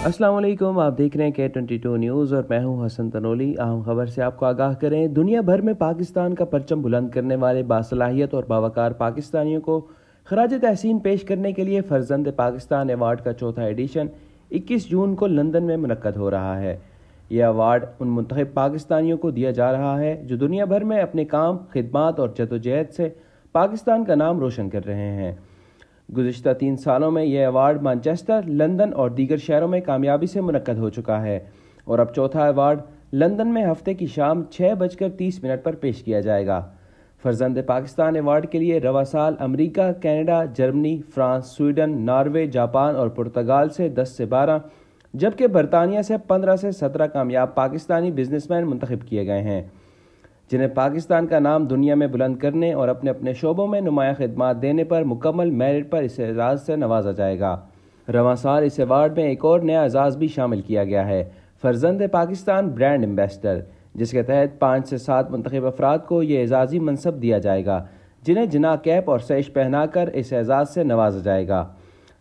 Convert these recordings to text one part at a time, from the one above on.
अस्सलाम वालेकुम। आप देख रहे हैं K22 न्यूज़ और मैं हूं हसन तनोली। अहम खबर से आपको आगाह करें। दुनिया भर में पाकिस्तान का परचम बुलंद करने वाले बासलाहियत और बावकार पाकिस्तानियों को खराज तहसीन पेश करने के लिए फर्जंद पाकिस्तान अवार्ड का चौथा एडिशन 21 जून को लंदन में मुनक्कद हो रहा है। यह अवार्ड उन मुंतखब पाकिस्तानियों को दिया जा रहा है जो दुनिया भर में अपने काम, खिदमात और जदोजहद से पाकिस्तान का नाम रोशन कर रहे हैं। गुज़िश्ता 3 सालों में यह अवार्ड मैनचेस्टर, लंदन और दीगर शहरों में कामयाबी से मुनक्कद हो चुका है और अब चौथा अवार्ड लंदन में हफ्ते की शाम 6:30 पर पेश किया जाएगा। फर्जंद पाकिस्तान अवार्ड के लिए रवा साल America, Canada, Germany, France, Sweden, Norway, Japan और पुर्तगाल से 10 से 12 जबकि बरतानिया से 15 से 17 कामयाब पाकिस्तानी बिजनेसमैन मुंतखब किए गए हैं जिन्हें पाकिस्तान का नाम दुनिया में बुलंद करने और अपने अपने शोबों में नुमाया खिदमात देने पर मुकम्मल मेरिट पर इस एजाज़ से नवाजा जाएगा। रवां साल इस अवार्ड में एक और नया एजाज़ भी शामिल किया गया है, फर्जंद पाकिस्तान ब्रांड एम्बेसडर, जिसके तहत 5 से 7 मुंतखब अफराद को ये एजाज़ी मनसब दिया जाएगा जिन्हें जिना कैप और सैश पहनाकर इस एजाज़ से नवाजा जाएगा।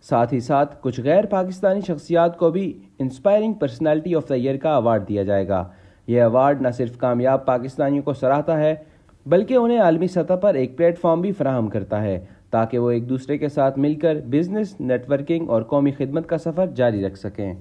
साथ ही साथ कुछ गैर पाकिस्तानी शख्सियात को भी inspiring personality of the year का अवार्ड दिया जाएगा। यह अवार्ड न सिर्फ कामयाब पाकिस्तानियों को सराहता है बल्कि उन्हें आलमी सतह पर एक प्लेटफॉर्म भी फराहम करता है ताकि वो एक दूसरे के साथ मिलकर बिजनेस, नेटवर्किंग और कौमी खिदमत का सफ़र जारी रख सकें।